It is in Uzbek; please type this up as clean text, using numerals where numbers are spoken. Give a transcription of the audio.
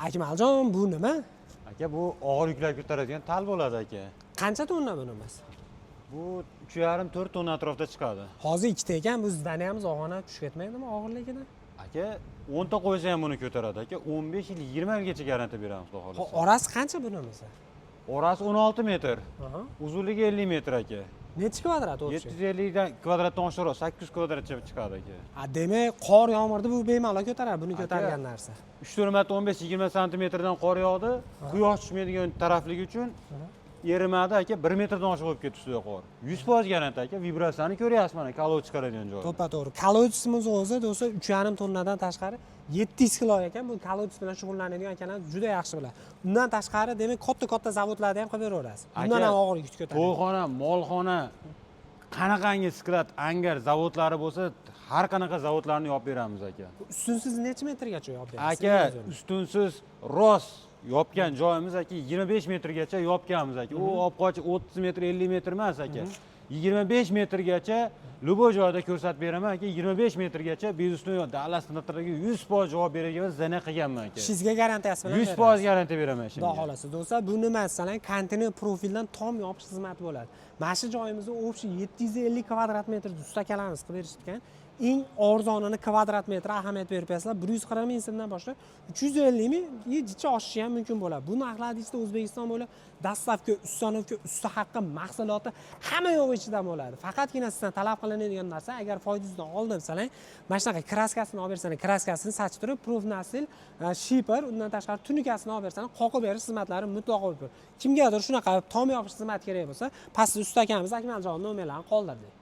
Akmaljon, bu nima? Aka, bu og'ir yuklar ko'taradigan tal bo'ladi aka. Qancha tonna bunimiz? Bu 3,5-4 tonna atrofida chiqadi. Hozir ikkita ekan, bu zdaniyamiz og'ana tushib ketmaydimi og'irligidan? Aka, 10 ta qo'ysa ham buni ko'taradi aka. 15 yil, 20 yilgacha garantiya beramiz, xudo xolasa. Orasi qancha bunimiz? Orasi 16 metr, Aha. uzunligi 50 metr aka. Necha kvadrat o'tshi? 750 dan kvadratdan oshiqroq 800 kvadratcha chiqadi aka. Demak, qor yomg'irda bu bemalol ko'taradi, buni ko'targan narsa. 3-4 marta 15-20 santimetrdan qor yog'di. Quyosh tushmaydigan tarafligi uchun erimadi aka, 1 metrdan oshiq bo'lib ketdi ustida qor. 100% garantiya aka, vibratsiyani ko'ryapsiz mana, kalov chiqaradigan joyi. To'ppa-to'g'ri. Kolodisimiz o'zi do'stlar 3,5 tonnadan tashqari 700 kilo ekan. Bu kolodis bilan shug'ullanadigan akalar juda yaxshi biladi. Undan tashqari demak katta zavodlarda ham qilib beraverasiz. Bundan ham og'ir yuk ko'taradi. To'yxona, molxona, qanaqangi sklad, angar zavodlari bo'lsa, har qanaqa zavodlarni yopib beramiz aka. Ustunsiz necha metrgacha yopib berasiz? Aka, ustunsiz rost yopgan joyimiz aka 25 metrgacha yopganmiz aka. U obqochi 30 metr, 50 metr emas aka. 25 metrgacha любой joyda ko'rsatib beraman aka. 25 metrgacha bezusni davlat standartlariga 100% javob beradigan zana qilganman aka. Ishingizga garantiyasi bilan 100% garantiya beraman shunga. Xudo xolasa do'stlar, bu nima masalan, konteyner profildan tom yopish xizmati bo'ladi. Mana shu joyimizda общий 750 kvadrat metr ustakalarimiz qilib berishgan. Eng arzonini kvadrat metr ahamiyat berib bersizlar, 140 ming so'mdan boshlab 350 ming jicha oshishi ham mumkin bo'ladi. Bu narxlar ichida O'zbekiston bo'ylab dastavka, ustanovka, usta haqqi mahsuloti hamma yo'q ichida bo'ladi. Faqatgina sizdan talab qilinadigan narsa, agar foydasidan oldim salang, mana shunaqa kraskasini olib bersangiz, kraskasini sachib turib, profnasil, shipper, undan tashqari tunikasini olib bersangiz, qoqib berish xizmatlari mutlaqo bor. Kimgadir shunaqa tom yopish xizmati kerak bo'lsa, pastda usta akamiz Akmaljon nomerlarini qoldirdik.